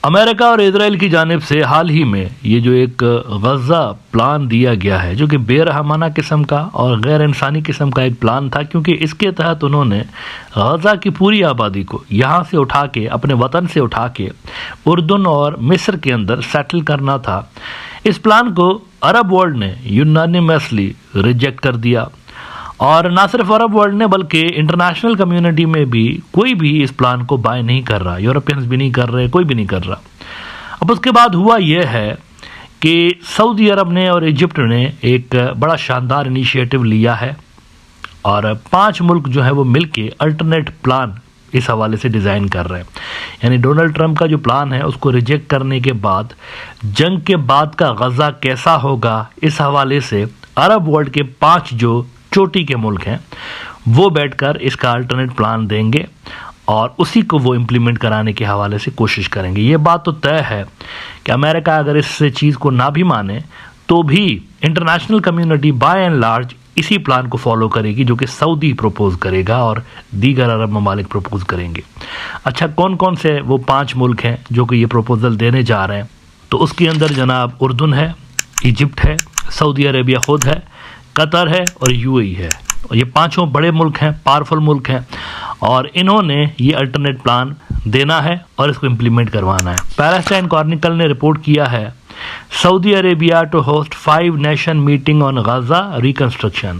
امریکہ اور اسرائیل کی جانب سے حال ہی میں یہ جو ایک غزہ پلان دیا گیا ہے جو کہ بے رحمانہ قسم کا اور غیر انسانی قسم کا ایک پلان تھا، کیونکہ اس کے تحت انہوں نے غزہ کی پوری آبادی کو یہاں سے اٹھا کے، اپنے وطن سے اٹھا کے اردن اور مصر کے اندر سیٹل کرنا تھا۔ اس پلان کو عرب ورلڈ نے یونانیمسلی ریجیکٹ کر دیا، اور نہ صرف عرب ورلڈ نے بلکہ انٹرنیشنل کمیونٹی میں بھی کوئی بھی اس پلان کو بائی نہیں کر رہا، یورپینز بھی نہیں کر رہے، کوئی بھی نہیں کر رہا۔ اب اس کے بعد ہوا یہ ہے کہ سعودی عرب نے اور ایجپٹ نے ایک بڑا شاندار انیشیٹو لیا ہے، اور 5 ملک جو ہے وہ مل کے الٹرنیٹ پلان اس حوالے سے ڈیزائن کر رہے ہیں۔ یعنی ڈونلڈ ٹرمپ کا جو پلان ہے اس کو ریجیکٹ کرنے کے بعد جنگ کے بعد کا غزہ کیسا ہوگا، اس حوالے سے عرب ورلڈ کے 5 جو چوٹی کے ملک ہیں وہ بیٹھ کر اس کا الٹرنیٹ پلان دیں گے اور اسی کو وہ امپلیمنٹ کرانے کے حوالے سے کوشش کریں گے۔ یہ بات تو طے ہے کہ امریکہ اگر اس چیز کو نہ بھی مانے تو بھی international community by and large اسی پلان کو فالو کرے گی جو کہ سعودی پروپوز کرے گا اور دیگر عرب ممالک پروپوز کریں گے۔ اچھا، کون کون سے وہ 5 ملک ہیں جو کہ یہ پروپوزل دینے جا رہے ہیں؟ تو اس کے اندر جناب اردن ہے، ایجپٹ ہے، سعودی عربیہ خود ہے، قطر ہے اور یو اے ای ہے۔ اور یہ 5 بڑے ملک ہیں، پاورفل ملک ہیں، اور انہوں نے یہ الٹرنیٹ پلان دینا ہے اور اس کو امپلیمنٹ کروانا ہے۔ پیلسٹائن کارنیکل نے رپورٹ کیا ہے Saudi Arabia to host 5 nation meeting on Gaza reconstruction.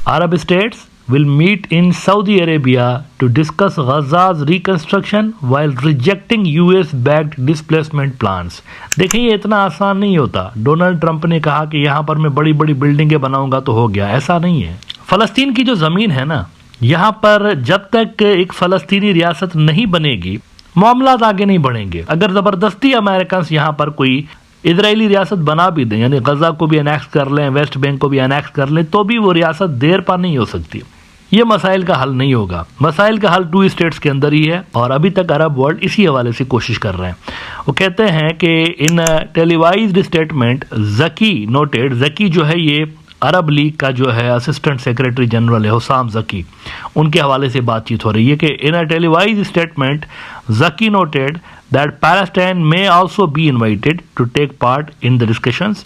Arab states will meet in Saudi Arabia to discuss Gaza's reconstruction while rejecting US backed displacement plans۔ دیکھیں یہ اتنا آسان نہیں ہوتا۔ ڈونلڈ ٹرمپ نے کہا کہ یہاں پر میں بڑی بڑی بلڈنگیں بناؤں گا تو ہو گیا، ایسا نہیں ہے۔ فلسطین کی جو زمین ہے نا، یہاں پر جب تک ایک فلسطینی ریاست نہیں بنے گی معاملات آگے نہیں بڑھیں گے۔ اگر زبردستی امریکنز یہاں پر کوئی اسرائیلی ریاست بنا بھی دیں، یعنی غزہ کو بھی انیکس کر لیں، ویسٹ بینک کو بھی انیکس کر لیں، تو بھی وہ ریاست دیر پا نہیں ہو سکتی۔ یہ مسائل کا حل نہیں ہوگا۔ مسائل کا حل 2 اسٹیٹس کے اندر ہی ہے، اور ابھی تک عرب ورلڈ اسی حوالے سے کوشش کر رہے ہیں۔ وہ کہتے ہیں کہ ان ٹیلیوائزڈ اسٹیٹمنٹ زکی نوٹیڈ، زکی جو ہے یہ عرب لیگ کا جو ہے اسسٹنٹ سیکریٹری جنرل ہے، حسام زکی، ان کے حوالے سے بات چیت ہو رہی ہے کہ in a televised statement Zaki noted that Palestine may also be invited to take part in the discussions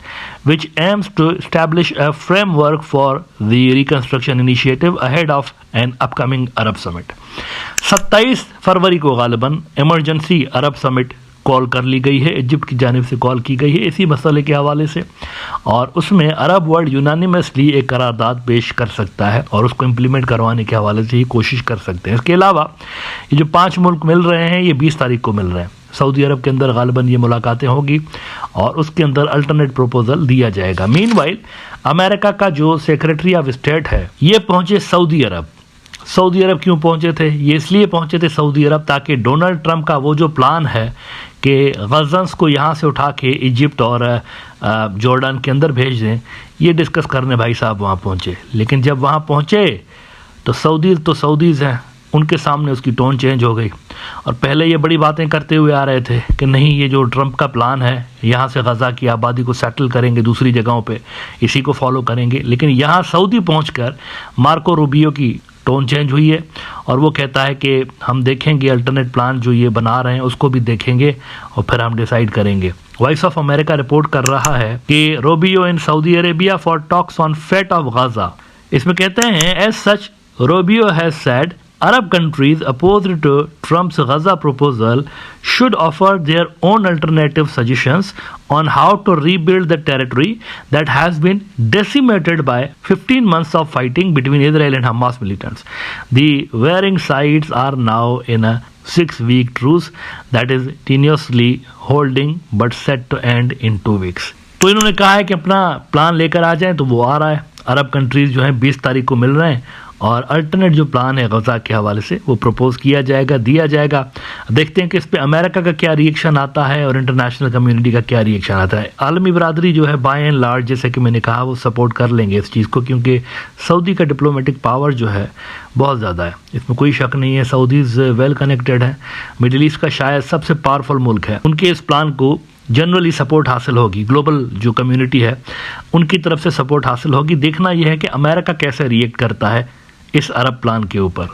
which aims to establish a framework for the reconstruction initiative ahead of an upcoming Arab summit۔ 27 فروری کو غالباً emergency عرب سمٹ کال کر لی گئی ہے، Egypt کی جانب سے کال کی گئی ہے اسی مسئلے کے حوالے سے، اور اس میں عرب ورلڈ یونانیمسلی ایک قرارداد پیش کر سکتا ہے اور اس کو امپلیمنٹ کروانے کے حوالے سے ہی کوشش کر سکتے ہیں۔ اس کے علاوہ یہ جو 5 ملک مل رہے ہیں یہ 20 تاریخ کو مل رہے ہیں سعودی عرب کے اندر، غالباً یہ ملاقاتیں ہوگی اور اس کے اندر الٹرنیٹ پروپوزل دیا جائے گا۔ مین وائل امریکہ کا جو سیکریٹری آف اسٹیٹ ہے یہ پہنچے سعودی عرب۔ سعودی عرب کیوں پہنچے تھے؟ یہ اس لیے پہنچے تھے سعودی عرب تاکہ ڈونلڈ ٹرمپ کا وہ جو پلان ہے کہ غزنس کو یہاں سے اٹھا کے ایجپٹ اور جورڈان کے اندر بھیج دیں، یہ ڈسکس کرنے بھائی صاحب وہاں پہنچے۔ لیکن جب وہاں پہنچے تو سعودیز ہیں، ان کے سامنے اس کی ٹون چینج ہو گئی، اور پہلے یہ بڑی باتیں کرتے ہوئے آ رہے تھے کہ نہیں یہ جو ٹرمپ کا پلان ہے یہاں سے غزہ کی آبادی کو سیٹل کریں گے دوسری جگہوں پہ، اسی کو فالو کریں گے، لیکن یہاں سعودی پہنچ کر مارکو روبیو کی ٹون چینج ہوئی ہے اور وہ کہتا ہے کہ ہم دیکھیں گے الٹرنیٹ پلان جو یہ بنا رہے ہیں اس کو بھی دیکھیں گے اور پھر ہم ڈیسائیڈ کریں گے۔ وائس آف امریکہ رپورٹ کر رہا ہے کہ Rubio in Saudi Arabia for talks on fate of Gaza. اس میں کہتے ہیں as such Rubio has said Arab countries opposed to Trump's Gaza proposal should offer their own alternative suggestions on how to rebuild the territory that has been decimated by 15 months of fighting between Israel and Hamas militants. The varying sides are now in a 6-week truce that is tenuously holding but set to end in 2 weeks. تو انہوں نے کہا ہے کہ اپنا plan لے کر آ جائیں، تو وہ آ رہا ہے۔ عرب کنٹریز جو ہیں 20 تاریخ کو مل رہے ہیں اور الٹرنیٹ جو پلان ہے غزہ کے حوالے سے وہ پروپوز کیا جائے گا، دیا جائے گا۔ دیکھتے ہیں کہ اس پہ امریکہ کا کیا ری ایکشن آتا ہے اور انٹرنیشنل کمیونٹی کا کیا ری ایکشن آتا ہے۔ عالمی برادری جو ہے بائی اینڈ لارج جیسے کہ میں نے کہا وہ سپورٹ کر لیں گے اس چیز کو، کیونکہ سعودی کا ڈپلومیٹک پاور جو ہے بہت زیادہ ہے، اس میں کوئی شک نہیں ہے۔ سعودیز ویل کنیکٹڈ ہیں، مڈل ایسٹ کا شاید سب سے پاورفل ملک ہے، ان کے اس پلان کو جنرلی سپورٹ حاصل ہوگی، گلوبل جو کمیونٹی ہے ان کی طرف سے سپورٹ حاصل ہوگی۔ دیکھنا یہ ہے کہ امریکہ کیسے ری ایکٹ کرتا ہے اس عرب پلان کے اوپر۔